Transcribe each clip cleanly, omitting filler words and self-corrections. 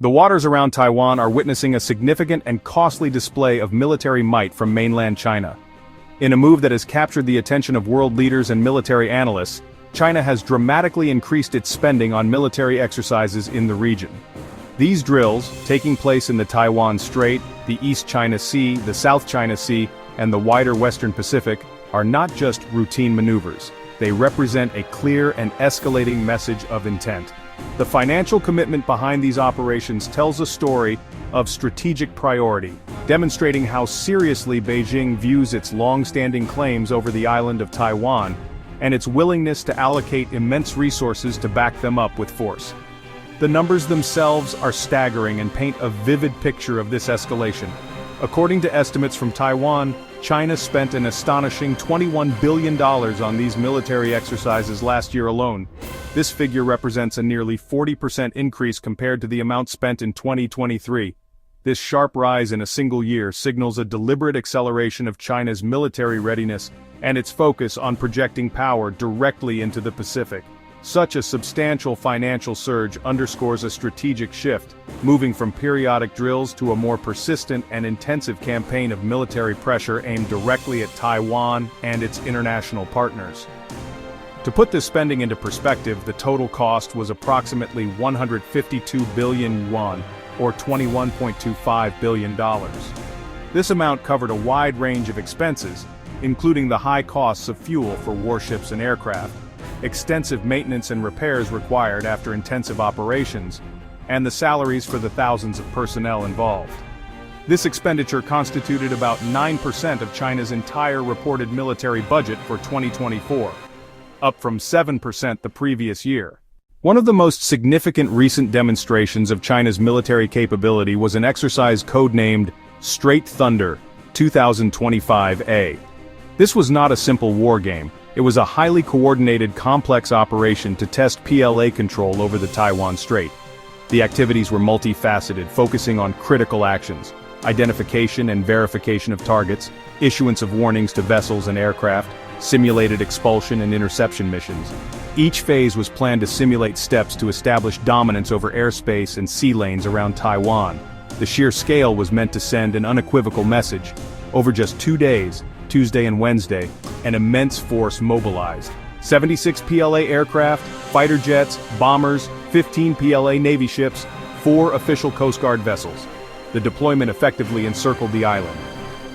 The waters around Taiwan are witnessing a significant and costly display of military might from mainland China. In a move that has captured the attention of world leaders and military analysts, China has dramatically increased its spending on military exercises in the region. These drills, taking place in the Taiwan Strait, the East China Sea, the South China Sea, and the wider Western Pacific, are not just routine maneuvers. They represent a clear and escalating message of intent. The financial commitment behind these operations tells a story of strategic priority, demonstrating how seriously Beijing views its long-standing claims over the island of Taiwan, and its willingness to allocate immense resources to back them up with force. The numbers themselves are staggering and paint a vivid picture of this escalation. According to estimates from Taiwan, China spent an astonishing $21 billion on these military exercises last year alone. This figure represents a nearly 40% increase compared to the amount spent in 2023. This sharp rise in a single year signals a deliberate acceleration of China's military readiness and its focus on projecting power directly into the Pacific. Such a substantial financial surge underscores a strategic shift, moving from periodic drills to a more persistent and intensive campaign of military pressure aimed directly at Taiwan and its international partners. To put this spending into perspective, the total cost was approximately 152 billion yuan, or $21.25 billion. This amount covered a wide range of expenses, including the high costs of fuel for warships and aircraft, extensive maintenance and repairs required after intensive operations, and the salaries for the thousands of personnel involved. This expenditure constituted about 9% of China's entire reported military budget for 2024, up from 7% the previous year. One of the most significant recent demonstrations of China's military capability was an exercise codenamed Straight Thunder 2025A. This was not a simple war game. It was a highly coordinated, complex operation to test PLA control over the Taiwan Strait. The activities were multifaceted, focusing on critical actions: identification and verification of targets, issuance of warnings to vessels and aircraft, simulated expulsion and interception missions. Each phase was planned to simulate steps to establish dominance over airspace and sea lanes around Taiwan. The sheer scale was meant to send an unequivocal message. Over just 2 days, Tuesday and Wednesday, an immense force mobilized. 76 PLA aircraft, fighter jets, bombers, 15 PLA Navy ships, 4 official Coast Guard vessels. The deployment effectively encircled the island.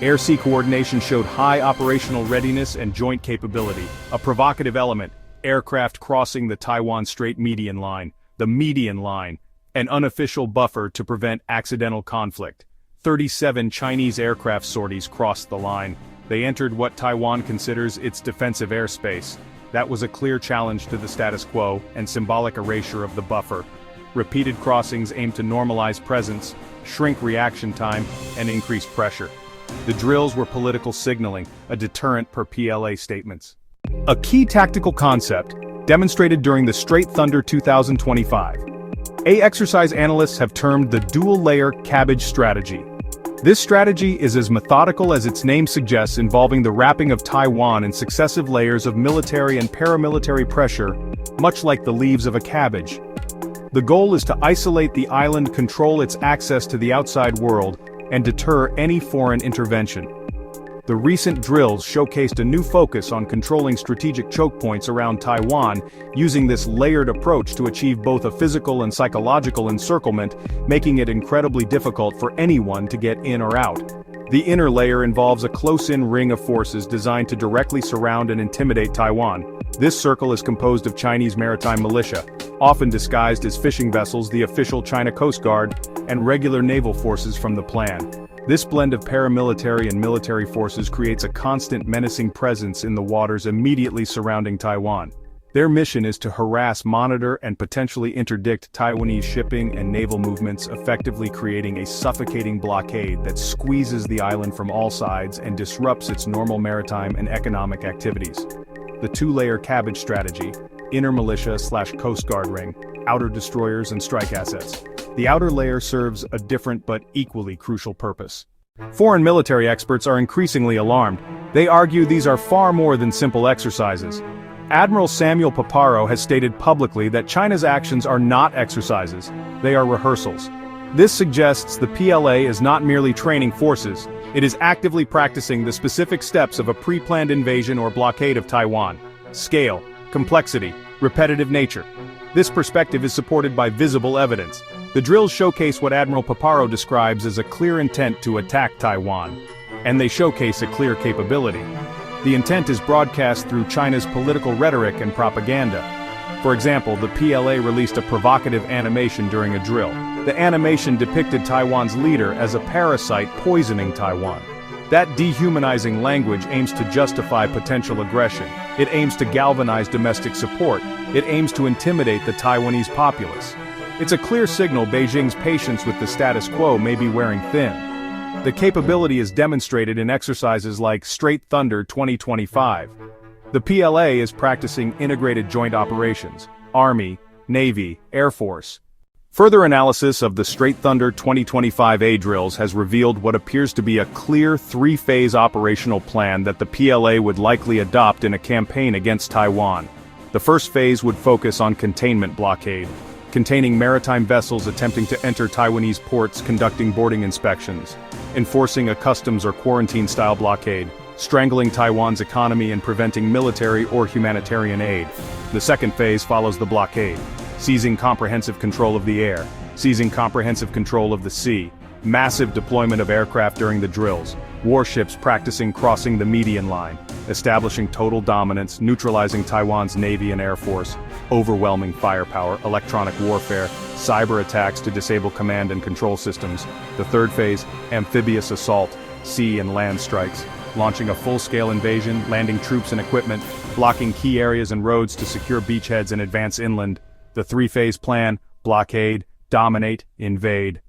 Air-sea coordination showed high operational readiness and joint capability. A provocative element: aircraft crossing the Taiwan Strait median line. The median line, an unofficial buffer to prevent accidental conflict. 37 Chinese aircraft sorties crossed the line. They entered what Taiwan considers its defensive airspace. That was a clear challenge to the status quo and symbolic erasure of the buffer. Repeated crossings aimed to normalize presence, shrink reaction time, and increase pressure. The drills were political signaling, a deterrent per PLA statements. A key tactical concept, demonstrated during the Straight Thunder 2025. Exercise analysts have termed the dual-layer cabbage strategy. This strategy is as methodical as its name suggests, involving the wrapping of Taiwan in successive layers of military and paramilitary pressure, much like the leaves of a cabbage. The goal is to isolate the island, control its access to the outside world, and deter any foreign intervention. The recent drills showcased a new focus on controlling strategic choke points around Taiwan, using this layered approach to achieve both a physical and psychological encirclement, making it incredibly difficult for anyone to get in or out. The inner layer involves a close-in ring of forces designed to directly surround and intimidate Taiwan. This circle is composed of Chinese maritime militia, often disguised as fishing vessels, the official China Coast Guard, and regular naval forces from the plan. This blend of paramilitary and military forces creates a constant menacing presence in the waters immediately surrounding Taiwan. Their mission is to harass, monitor, and potentially interdict Taiwanese shipping and naval movements, effectively creating a suffocating blockade that squeezes the island from all sides and disrupts its normal maritime and economic activities. The two-layer cabbage strategy: inner militia/Coast Guard ring, outer destroyers and strike assets. The outer layer serves a different but equally crucial purpose. Foreign military experts are increasingly alarmed. They argue these are far more than simple exercises. Admiral Samuel Paparo has stated publicly that China's actions are not exercises, they are rehearsals. This suggests the PLA is not merely training forces, it is actively practicing the specific steps of a pre-planned invasion or blockade of Taiwan. Scale, complexity, repetitive nature. This perspective is supported by visible evidence. The drills showcase what Admiral Paparo describes as a clear intent to attack Taiwan. And they showcase a clear capability. The intent is broadcast through China's political rhetoric and propaganda. For example, the PLA released a provocative animation during a drill. The animation depicted Taiwan's leader as a parasite poisoning Taiwan. That dehumanizing language aims to justify potential aggression. It aims to galvanize domestic support. It aims to intimidate the Taiwanese populace. It's a clear signal Beijing's patience with the status quo may be wearing thin. The capability is demonstrated in exercises like Straight Thunder 2025. The PLA is practicing integrated joint operations, Army, Navy, Air Force. Further analysis of the Straight Thunder 2025A drills has revealed what appears to be a clear three-phase operational plan that the PLA would likely adopt in a campaign against Taiwan. The first phase would focus on containment blockade, containing maritime vessels attempting to enter Taiwanese ports, conducting boarding inspections, enforcing a customs or quarantine-style blockade, strangling Taiwan's economy and preventing military or humanitarian aid. The second phase follows the blockade, seizing comprehensive control of the air, seizing comprehensive control of the sea, massive deployment of aircraft during the drills, warships practicing crossing the median line, establishing total dominance, neutralizing Taiwan's Navy and Air Force, overwhelming firepower, electronic warfare, cyber attacks to disable command and control systems. The third phase, amphibious assault, sea and land strikes, launching a full-scale invasion, landing troops and equipment, blocking key areas and roads to secure beachheads and advance inland. The three-phase plan, blockade, dominate, invade.